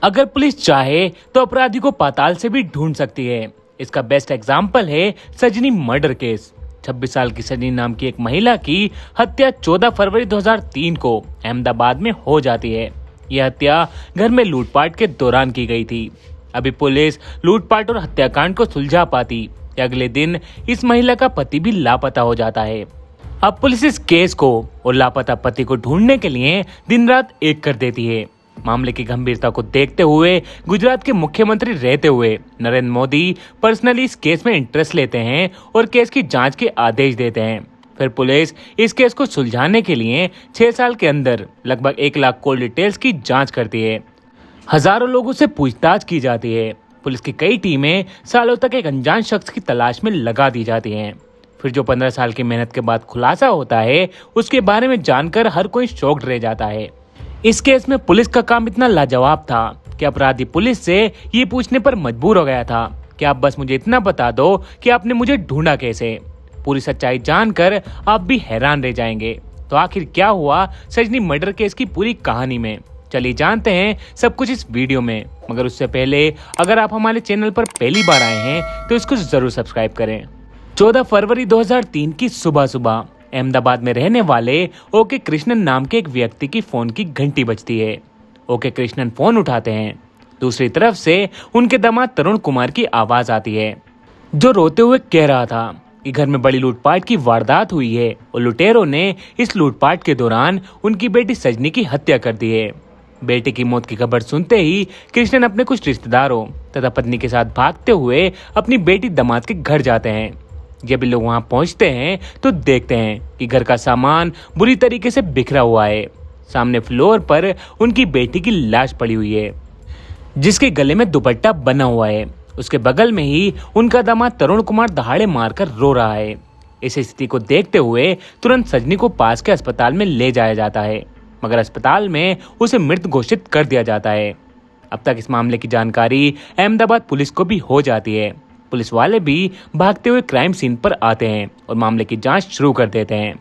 अगर पुलिस चाहे तो अपराधी को पाताल से भी ढूंढ सकती है। इसका बेस्ट एग्जाम्पल है सजनी मर्डर केस। 26 साल की सजनी नाम की एक महिला की हत्या 14 फरवरी 2003 को अहमदाबाद में हो जाती है। यह हत्या घर में लूटपाट के दौरान की गई थी। अभी पुलिस लूटपाट और हत्याकांड को सुलझा पाती कि अगले दिन इस महिला का पति भी लापता हो जाता है। अब पुलिस इस केस को और लापता पति को ढूंढने के लिए दिन रात एक कर देती है। मामले की गंभीरता को देखते हुए गुजरात के मुख्यमंत्री रहते हुए नरेंद्र मोदी पर्सनली इस केस में इंटरेस्ट लेते हैं और केस की जांच के आदेश देते हैं। फिर पुलिस इस केस को सुलझाने के लिए 6 साल के अंदर लगभग 1 लाख कॉल डिटेल्स की जांच करती है। हजारों लोगों से पूछताछ की जाती है। पुलिस की कई टीमें सालों तक एक अनजान शख्स की तलाश में लगा दी जाती हैं। फिर जो 15 साल की मेहनत के बाद खुलासा होता है, उसके बारे में जानकर हर कोई शॉक्ड रह जाता है। इस केस में पुलिस का काम इतना लाजवाब था कि अपराधी पुलिस से ये पूछने पर मजबूर हो गया था कि आप बस मुझे इतना बता दो कि आपने मुझे ढूंढा कैसे। पूरी सच्चाई जानकर आप भी हैरान रह जाएंगे। तो आखिर क्या हुआ सजनी मर्डर केस की पूरी कहानी में, चलिए जानते हैं सब कुछ इस वीडियो में। मगर उससे पहले अगर आप हमारे चैनल पर पहली बार आए हैं तो इसको जरूर सब्सक्राइब करें। 14 फरवरी 2003 की सुबह अहमदाबाद में रहने वाले ओके कृष्णन नाम के एक व्यक्ति की फोन की घंटी बजती है। ओके कृष्णन फोन उठाते हैं। दूसरी तरफ से उनके दामाद तरुण कुमार की आवाज आती है, जो रोते हुए कह रहा था कि घर में बड़ी लूटपाट की वारदात हुई है और लुटेरों ने इस लूटपाट के दौरान उनकी बेटी सजनी की हत्या कर दी है। बेटी की मौत की खबर सुनते ही कृष्णन अपने कुछ रिश्तेदारों तथा पत्नी के साथ भागते हुए अपनी बेटी दामाद के घर जाते हैं। जब लोग वहां पहुंचते हैं तो देखते हैं कि घर का सामान बुरी तरीके से बिखरा हुआ है। सामने फ्लोर पर उनकी बेटी की लाश पड़ी हुई है, जिसके गले में दुपट्टा बना हुआ है। उसके बगल में ही उनका दामाद तरुण कुमार दहाड़े मारकर रो रहा है। इस स्थिति को देखते हुए तुरंत सजनी को पास के अस्पताल में ले जाया जाता है, मगर अस्पताल में उसे मृत घोषित कर दिया जाता है। अब तक इस मामले की जानकारी अहमदाबाद पुलिस को भी हो जाती है। पुलिस वाले भी भागते हुए क्राइम सीन पर आते हैं और मामले की जांच शुरू कर देते हैं।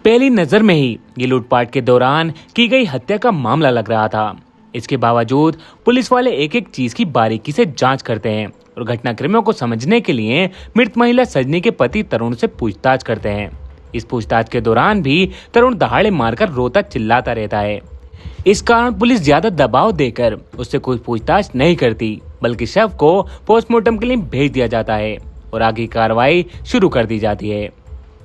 पहली नजर में ही ये लूटपाट के दौरान की गई हत्या का मामला लग रहा था। इसके बावजूद पुलिस वाले एक एक चीज की बारीकी से जांच करते हैं और घटनाक्रमों को समझने के लिए मृत महिला सजनी के पति तरुण से पूछताछ करते हैं। इस पूछताछ के दौरान भी तरुण दहाड़े मारकर रोता चिल्लाता रहता है। इस कारण पुलिस ज्यादा दबाव देकर उससे कोई पूछताछ नहीं करती, बल्कि शव को पोस्टमार्टम के लिए भेज दिया जाता है और आगे कार्रवाई शुरू कर दी जाती है।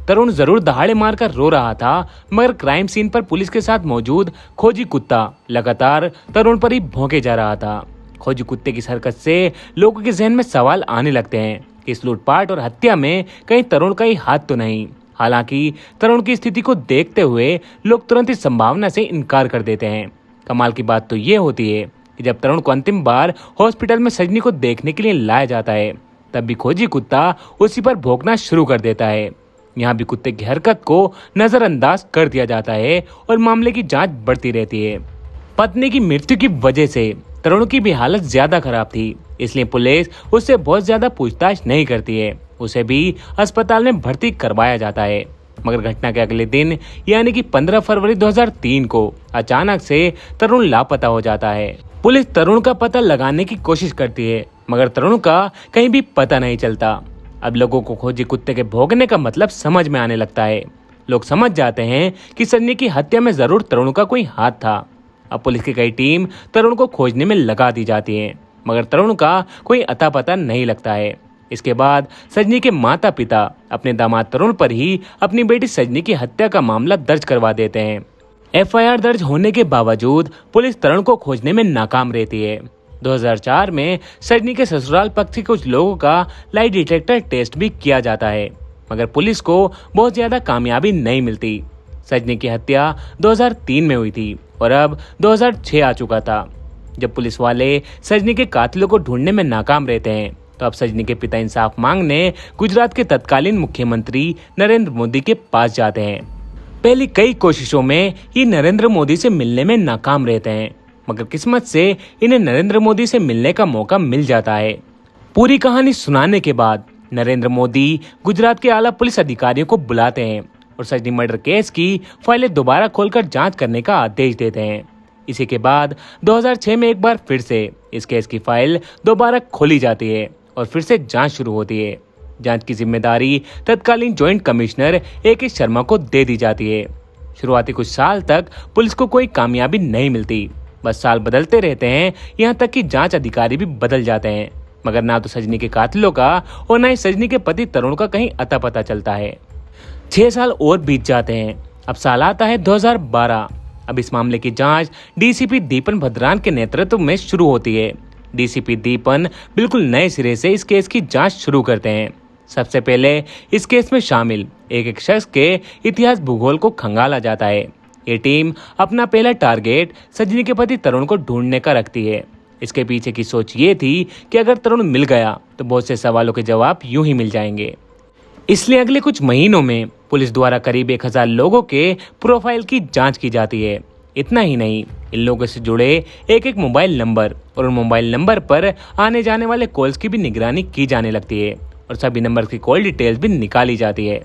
तरुण जरूर दहाड़े मारकर रो रहा था, मगर क्राइम सीन पर पुलिस के साथ मौजूद खोजी कुत्ता लगातार तरुण पर ही भौंके जा रहा था। खोजी कुत्ते की हरकत से लोगों के जहन में सवाल आने लगते हैं कि इस लूटपाट और हत्या में कहीं तरुण का ही हाथ तो नहीं। हालांकि तरुण की स्थिति को देखते हुए लोग तुरंत इस संभावना से इनकार कर देते हैं। कमाल की बात तो ये होती है कि जब तरुण को अंतिम बार हॉस्पिटल में सजनी को देखने के लिए लाया जाता है, तब भी खोजी कुत्ता उसी पर भौंकना शुरू कर देता है। यहाँ भी कुत्ते की हरकत को नजरअंदाज कर दिया जाता है और मामले की जांच बढ़ती रहती है। पत्नी की मृत्यु की वजह से तरुण की भी हालत ज्यादा खराब थी, इसलिए पुलिस उससे बहुत ज्यादा पूछताछ नहीं करती है। उसे भी अस्पताल में भर्ती करवाया जाता है। मगर घटना के अगले दिन यानी कि 15 फरवरी 2003 को अचानक से तरुण लापता हो जाता है। पुलिस तरुण का पता लगाने की कोशिश करती है, मगर तरुण का कहीं भी पता नहीं चलता। अब लोगों को खोजी कुत्ते के भौंकने का मतलब समझ में आने लगता है। लोग समझ जाते हैं कि सजनी की हत्या में जरूर तरुण का कोई हाथ था। अब पुलिस की कई टीम तरुण को खोजने में लगा दी जाती है, मगर तरुण का कोई अता पता नहीं लगता है। इसके बाद सजनी के माता पिता अपने दामाद तरुण पर ही अपनी बेटी सजनी की हत्या का मामला दर्ज करवा देते हैं। एफआईआर दर्ज होने के बावजूद पुलिस तरुण को खोजने में नाकाम रहती है। 2004 में सजनी के ससुराल पक्ष के कुछ लोगों का लाई डिटेक्टर टेस्ट भी किया जाता है, मगर पुलिस को बहुत ज्यादा कामयाबी नहीं मिलती। सजनी की हत्या 2003 में हुई थी और अब 2006 आ चुका था। जब पुलिस वाले सजनी के कातिलों को ढूंढने में नाकाम रहते हैं, तो अब सजनी के पिता इंसाफ मांगने गुजरात के तत्कालीन मुख्यमंत्री नरेंद्र मोदी के पास जाते हैं। पहली कई कोशिशों में ये नरेंद्र मोदी से मिलने में नाकाम रहते हैं, मगर किस्मत से इन्हें नरेंद्र मोदी से मिलने का मौका मिल जाता है। पूरी कहानी सुनाने के बाद नरेंद्र मोदी गुजरात के आला पुलिस अधिकारियों को बुलाते हैं और सजनी मर्डर केस की फाइलें दोबारा खोलकर जांच करने का आदेश देते हैं। इसी के बाद 2006 में एक बार फिर से इस केस की फाइल दोबारा खोली जाती है और फिर से जांच शुरू होती है। जांच की जिम्मेदारी तत्कालीन जॉइंट कमिश्नर AK शर्मा को दे दी जाती है। शुरुआती कुछ साल तक पुलिस को कोई कामयाबी नहीं मिलती, बस साल बदलते रहते हैं, यहाँ तक कि जांच अधिकारी भी बदल जाते हैं, मगर ना तो सजनी के कातिलों का और ना ही सजनी के पति तरुण का कहीं अता पता चलता है। 6 साल और बीत जाते हैं। अब साल आता है 2012। अब इस मामले की जांच DCP दीपन भद्रान के नेतृत्व में शुरू होती है। DCP दीपन बिल्कुल नए सिरे से इस केस की जांच शुरू करते हैं। सबसे पहले इस केस में शामिल एक शख्स के इतिहास भूगोल को खंगाला जाता है। ये टीम अपना पहला टारगेट सजनी के पति तरुण को ढूंढने का रखती है। इसके पीछे की सोच ये थी कि अगर तरुण मिल गया तो बहुत से सवालों के जवाब यूं ही मिल जाएंगे। इसलिए अगले कुछ महीनों में पुलिस द्वारा करीब 1000 लोगों के प्रोफाइल की जांच की जाती है। इतना ही नहीं, इन लोगों से जुड़े एक मोबाइल नंबर और उन मोबाइल नंबर पर आने जाने वाले कॉल्स की भी निगरानी की जाने लगती है और सभी नंबर की कॉल डिटेल्स भी निकाली जाती है।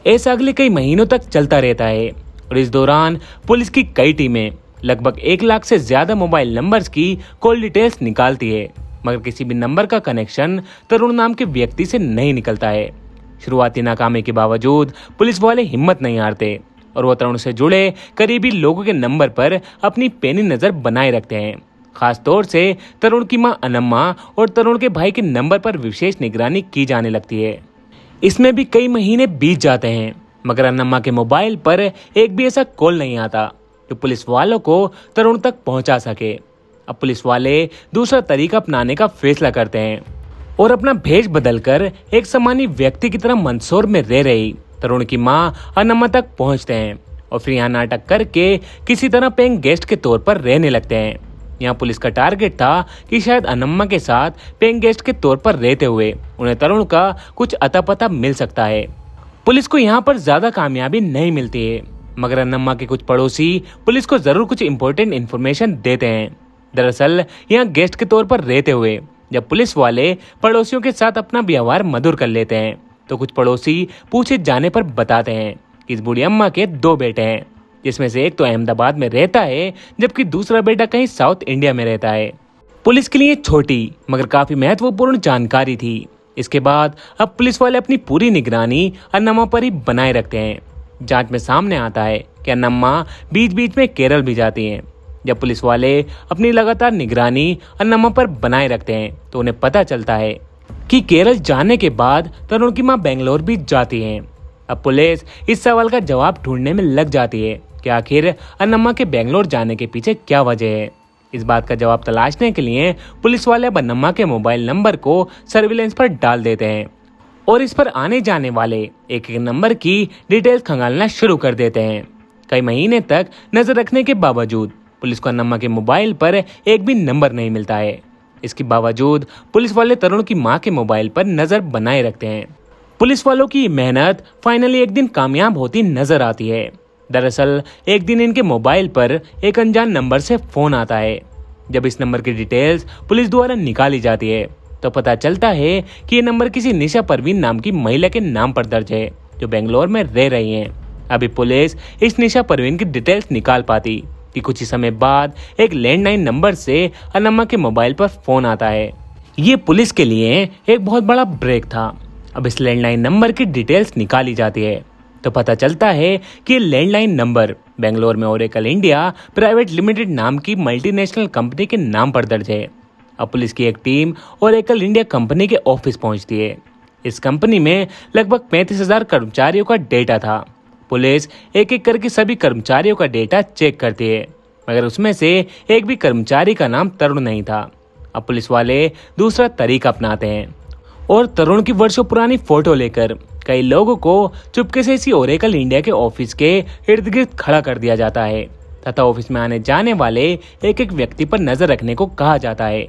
ऐसा अगले कई महीनों तक चलता रहता है और इस दौरान पुलिस की कई टीमें लगभग 1 लाख से ज्यादा मोबाइल नंबर्स की कॉल डिटेल्स निकालती है, मगर किसी भी नंबर का कनेक्शन तरुण नाम के व्यक्ति से नहीं निकलता है। शुरुआती नाकामी के बावजूद पुलिस वाले हिम्मत नहीं हारते और वो तरुण से जुड़े करीबी लोगों के नंबर पर अपनी पैनी नजर बनाए रखते हैं। खास तौर से तरुण की मां अनम्मा और तरुण के भाई के नंबर पर विशेष निगरानी की जाने लगती है। इसमें भी कई महीने बीत जाते हैं, मगर अनम्मा के मोबाइल पर एक भी ऐसा कॉल नहीं आता जो पुलिस वालों को तरुण तक पहुंचा सके। अब पुलिस वाले दूसरा तरीका अपनाने का फैसला करते हैं और अपना भेष बदलकर एक सामान्य व्यक्ति की तरह मंदसौर में रह रही तरुण की मां अनम्मा तक पहुंचते हैं और फिर यहाँ नाटक करके किसी तरह पेइंग गेस्ट के तौर पर रहने लगते हैं। यहाँ पुलिस का टारगेट था कि शायद अनम्मा के साथ पेइंग गेस्ट के तौर पर रहते हुए उन्हें तरुण का कुछ अता पता मिल सकता है। पुलिस को यहाँ पर ज्यादा कामयाबी नहीं मिलती है, मगर अनम्मा के कुछ पड़ोसी पुलिस को जरूर कुछ इंपॉर्टेंट इन्फॉर्मेशन देते हैं। दरअसल यहाँ गेस्ट के तौर पर रहते हुए जब पुलिस वाले पड़ोसियों के साथ अपना व्यवहार मधुर कर लेते हैं तो कुछ पड़ोसी पूछे जाने पर बताते हैं कि इस बूढ़ी अम्मा के 2 बेटे हैं, जिसमें से एक तो अहमदाबाद में रहता है जबकि दूसरा बेटा कहीं साउथ इंडिया में रहता है। पुलिस के लिए छोटी मगर काफी महत्वपूर्ण जानकारी थी। इसके बाद अब पुलिस वाले अपनी पूरी निगरानी अनम्मा पर ही बनाए रखते हैं। जांच में सामने आता है कि अनम्मा बीच बीच में केरल भी जाती हैं। जब पुलिस वाले अपनी लगातार निगरानी अनम्मा पर बनाए रखते हैं तो उन्हें पता चलता है कि केरल जाने के बाद तरुण की मां बेंगलोर भी जाती हैं। अब पुलिस इस सवाल का जवाब ढूंढने में लग जाती है कि आखिर अनम्मा के बेंगलोर जाने के पीछे क्या वजह है। इस बात का जवाब तलाशने के लिए पुलिस वाले अब अनम्मा के मोबाइल नंबर को सर्विलेंस पर डाल देते हैं और इस पर आने जाने वाले एक नंबर की डिटेल्स खंगालना शुरू कर देते हैं। कई महीने तक नजर रखने के बावजूद पुलिस को अनम्मा के मोबाइल पर एक भी नंबर नहीं मिलता है। इसके बावजूद पुलिस वाले तरुण की मां के मोबाइल पर नजर बनाए रखते हैं। पुलिस वालों की मेहनत फाइनली एक दिन कामयाब होती नजर आती है। दरअसल एक दिन इनके मोबाइल पर एक अनजान नंबर से फोन आता है। जब इस नंबर की डिटेल्स पुलिस द्वारा निकाली जाती है तो पता चलता है कि ये नंबर किसी निशा परवीन नाम की महिला के नाम पर दर्ज है जो बेंगलोर में रह रही हैं। अभी पुलिस इस निशा परवीन की डिटेल्स निकाल पाती कि कुछ ही समय बाद एक लैंडलाइन नंबर से अनम्मा के मोबाइल पर फोन आता है। ये पुलिस के लिए एक बहुत बड़ा ब्रेक था। अब इस लैंडलाइन नंबर की डिटेल्स निकाली जाती है तो पता चलता है कि लैंडलाइन नंबर बेंगलोर में ओरेकल इंडिया प्राइवेट लिमिटेड नाम की मल्टीनेशनल कंपनी के नाम पर दर्ज है। अब पुलिस की एक टीम ओरेकल इंडिया कंपनी के ऑफिस पहुंचती है। इस कंपनी में लगभग 35,000 कर्मचारियों का डेटा था। पुलिस एक एक करके सभी कर्मचारियों का डेटा चेक करती है, मगर उसमें से एक भी कर्मचारी का नाम तरुण नहीं था। अब पुलिस वाले दूसरा तरीका अपनाते हैं और तरुण की वर्षों पुरानी फोटो लेकर कई लोगों को चुपके से इसी ओरेकल इंडिया के ऑफिस के इर्द गिर्द खड़ा कर दिया जाता है तथा ऑफिस में आने जाने वाले एक एक व्यक्ति पर नजर रखने को कहा जाता है।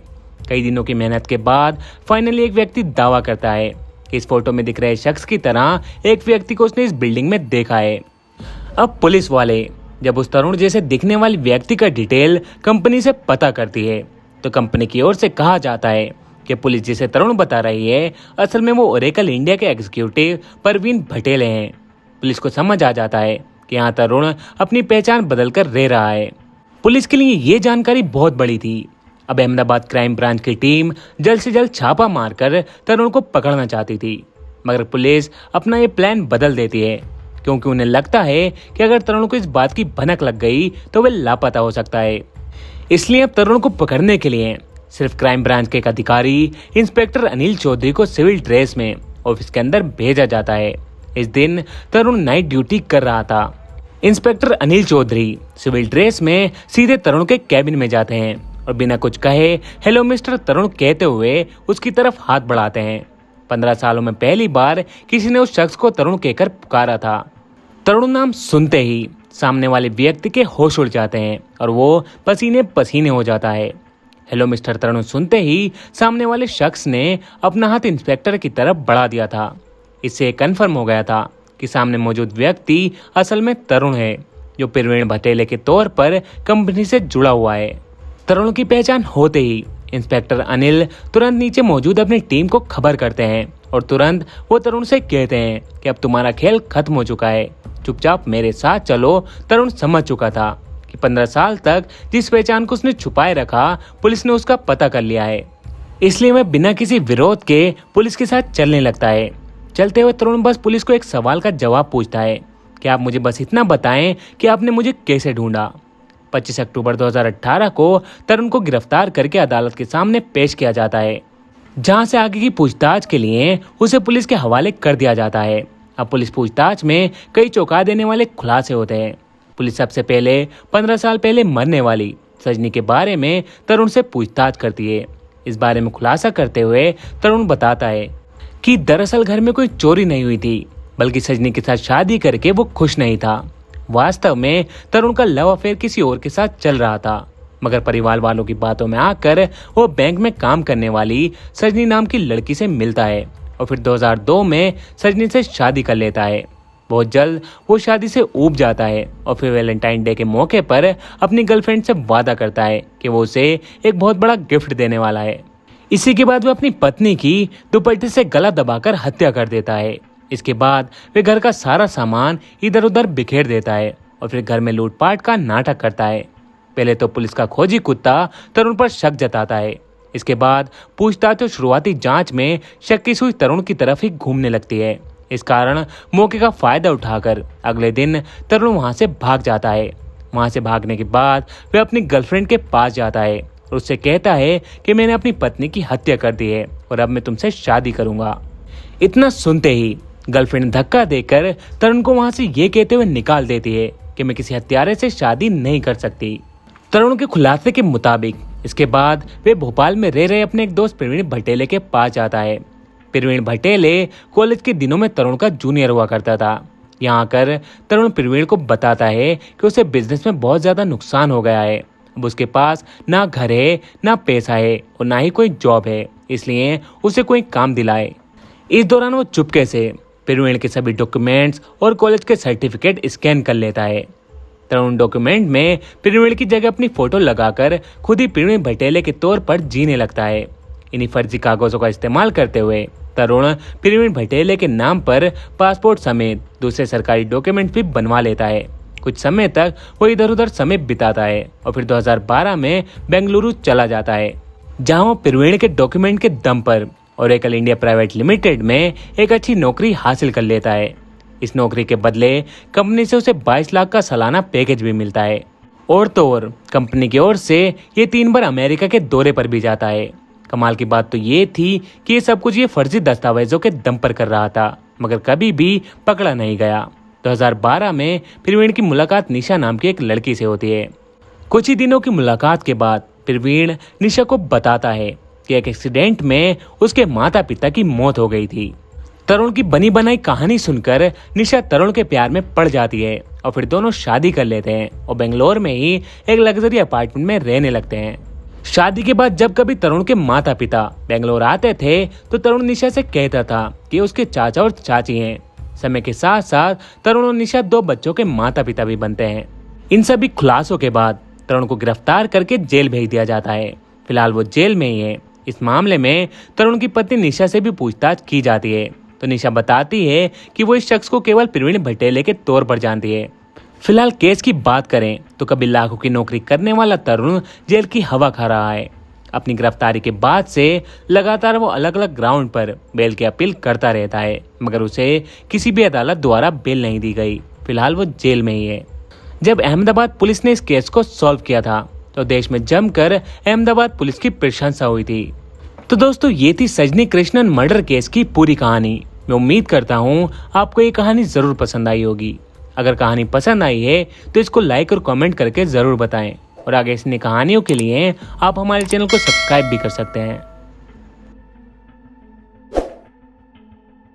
कई दिनों की मेहनत के बाद फाइनली एक व्यक्ति दावा करता है कि इस फोटो में दिख रहे शख्स की तरह एक व्यक्ति को उसने इस बिल्डिंग में देखा है। अब पुलिस वाले जब उस तरुण जैसे दिखने वाले व्यक्ति का डिटेल कंपनी से पता करती है तो कंपनी की ओर से कहा जाता है कि पुलिस जिसे तरुण बता रही है असल में वो ओरेकल इंडिया के एग्जीक्यूटिव परवीन भटेल हैं। पुलिस को समझ आ जाता है कि यहाँ तरुण अपनी पहचान बदल कर रह रहा है। पुलिस के लिए ये जानकारी बहुत बड़ी थी। अब अहमदाबाद क्राइम ब्रांच की टीम जल्द से जल्द छापा मारकर तरुण को पकड़ना चाहती थी, मगर पुलिस अपना ये प्लान बदल देती है, क्योंकि उन्हें लगता है कि अगर तरुण को इस बात की भनक लग गई तो वह लापता हो सकता है। इसलिए अब तरुण को पकड़ने के लिए सिर्फ क्राइम ब्रांच के एक अधिकारी इंस्पेक्टर अनिल चौधरी को सिविल ड्रेस में ऑफिस के अंदर भेजा जाता है। इस दिन तरुण नाइट ड्यूटी कर रहा था। Inspector Anil Chaudhary civil dress में सीधे तरुण के कैबिन में जाते हैं और बिना कुछ कहे हेलो मिस्टर तरुण कहते हुए उसकी तरफ हाथ बढ़ाते हैं। 15 सालों में पहली बार किसी ने उस शख्स को तरुण कहकर पुकारा था। तरुण नाम सुनते ही सामने वाले व्यक्ति के होश उड़ जाते हैं और वो पसीने पसीने हो जाता है। हेलो मिस्टर तरुण सुनते ही सामने वाले शख्स ने अपना हाथ इंस्पेक्टर की तरफ बढ़ा दिया था। इससे कन्फर्म हो गया था कि सामने मौजूद व्यक्ति असल में तरुण है, जो प्रवीण भटेले के तौर पर कंपनी से जुड़ा हुआ है। तरुण की पहचान होते ही इंस्पेक्टर अनिल तुरंत नीचे मौजूद अपनी टीम को खबर करते हैं और तुरंत वो तरुण से कहते हैं कि अब तुम्हारा खेल खत्म हो चुका है, चुपचाप मेरे साथ चलो। तरुण समझ चुका था कि 15 साल तक जिस पहचान को उसने छुपाए रखा पुलिस ने उसका पता कर लिया है, इसलिए वह बिना किसी विरोध के पुलिस के साथ चलने लगता है। चलते हुए तरुण बस पुलिस को एक सवाल का जवाब पूछता है कि आप मुझे बस इतना बताएं कि आपने मुझे कैसे ढूंढा। 25 अक्टूबर 2018 को तरुण को गिरफ्तार करके अदालत के सामने पेश किया जाता है, जहां से आगे की पूछताछ के लिए उसे पुलिस के हवाले कर दिया जाता है। अब पुलिस पूछताछ में कई चौंका देने वाले खुलासे होते हैं। पुलिस सबसे पहले 15 साल पहले मरने वाली सजनी के बारे में तरुण से पूछताछ करती है। इस बारे में खुलासा करते हुए तरुण बताता है कि दरअसल घर में कोई चोरी नहीं हुई थी, बल्कि सजनी के साथ शादी करके वो खुश नहीं था। वास्तव में तरुण का लव अफेयर किसी और के साथ चल रहा था, मगर परिवार वालों की बातों में आकर वो बैंक में काम करने वाली सजनी नाम की लड़की से मिलता है और फिर 2002 में सजनी से शादी कर लेता है। बहुत जल्द वो शादी से ऊब जाता है और फिर वैलेंटाइन डे के मौके पर अपनी गर्लफ्रेंड से वादा करता है कि वो उसे एक बहुत बड़ा गिफ्ट देने वाला है। इसी के बाद वो अपनी पत्नी की दुपट्टे से गला दबाकर हत्या कर देता है। इसके बाद वे घर का सारा सामान इधर उधर बिखेर देता है और फिर घर में लूटपाट का नाटक करता है। पहले तो पुलिस का खोजी कुत्ता तरुण पर शक जताता है। इसके बाद पूछताछ और शुरुआती जांच में शक की सुई तरुण की तरफ ही घूमने लगती है। इस कारण मौके का फायदा उठाकर अगले दिन तरुण वहां से भाग जाता है। वहां से भागने के बाद वह अपनी गर्लफ्रेंड के पास जाता है और उससे कहता है कि मैंने अपनी पत्नी की हत्या कर दी है और अब मैं तुमसे शादी करूंगा। इतना सुनते ही गर्लफ्रेंड धक्का देकर तरुण को वहां से ये कहते हुए निकाल देती है कि मैं किसी हत्यारे से शादी नहीं कर सकती। तरुण के खुलासे के मुताबिक इसके बाद वे भोपाल में रह रहे अपने एक दोस्त प्रवीण भटेले के पास जाता है। प्रवीण भटेले कॉलेज के दिनों में तरुण का जूनियर हुआ करता था। यहाँ आकर तरुण प्रवीण को बताता है कि उसे बिजनेस में बहुत ज्यादा नुकसान हो गया है। अब उसके पास ना घर है, ना पैसा है और ना ही कोई जॉब है, इसलिए उसे कोई काम दिलाए। इस दौरान वो चुपके से प्रवीण के सभी डॉक्यूमेंट्स और कॉलेज के सर्टिफिकेट स्कैन कर लेता है। तरुण डॉक्यूमेंट में प्रवीण की जगह अपनी फोटो लगाकर खुद ही प्रवीण भटेले के तौर पर जीने लगता है। इन्हीं फर्जी कागजों का इस्तेमाल करते हुए तरुण प्रवीण भटेले के नाम पर पासपोर्ट समेत दूसरे सरकारी डॉक्यूमेंट भी बनवा लेता है। कुछ समय तक वो इधर उधर समय बिताता है और फिर 2012 में बेंगलुरु चला जाता है, जहां वो प्रवीण के डॉक्यूमेंट के दम पर ओरेकल इंडिया प्राइवेट लिमिटेड में एक अच्छी नौकरी हासिल कर लेता है। इस नौकरी के बदले कंपनी से उसे 22 लाख का सालाना पैकेज भी मिलता है। और तो और कंपनी की ओर से ये 3 बार अमेरिका के दौरे पर भी जाता है। कमाल की बात तो ये थी कि ये सब कुछ ये फर्जी दस्तावेजों के दम पर कर रहा था, मगर कभी भी पकड़ा नहीं गया। 2012 में प्रवीण की मुलाकात निशा नाम की एक लड़की से होती है। कुछ ही दिनों की मुलाकात के बाद प्रवीण निशा को बताता है कि एक एक्सीडेंट में उसके माता पिता की मौत हो गई थी। तरुण की बनी बनाई कहानी सुनकर निशा तरुण के प्यार में पड़ जाती है और फिर दोनों शादी कर लेते हैं और बेंगलोर में ही एक लग्जरी अपार्टमेंट में रहने लगते हैं। शादी के बाद जब कभी तरुण के माता पिता बेंगलोर आते थे तो तरुण निशा से कहता था कि उसके चाचा और चाची हैं। समय के साथ साथ तरुण और निशा 2 बच्चों के माता पिता भी बनते हैं। इन सभी खुलासों के बाद तरुण को गिरफ्तार करके जेल भेज दिया जाता है। फिलहाल वो जेल में ही है। इस मामले में तरुण की पत्नी निशा से भी पूछताछ की जाती है तो निशा बताती है कि वो इस शख्स को केवल प्रवीण भटेले के तौर पर जानती है। फिलहाल केस की बात करें तो कभी लाखों की नौकरी करने वाला तरुण जेल की हवा खा रहा है। अपनी गिरफ्तारी के बाद से लगातार वो अलग अलग ग्राउंड पर बेल की अपील करता रहता है, मगर उसे किसी भी अदालत द्वारा बेल नहीं दी गई। फिलहाल वो जेल में ही है। जब अहमदाबाद पुलिस ने इस केस को सॉल्व किया था तो देश में जमकर अहमदाबाद पुलिस की प्रशंसा हुई थी। तो दोस्तों, ये थी सजनी कृष्णन मर्डर केस की पूरी कहानी। मैं उम्मीद करता हूँ आपको ये कहानी जरूर पसंद आई होगी। अगर कहानी पसंद आई है तो इसको लाइक और कमेंट करके जरूर बताएं, और आगे ऐसी कहानियों के लिए आप हमारे चैनल को सब्सक्राइब भी कर सकते हैं।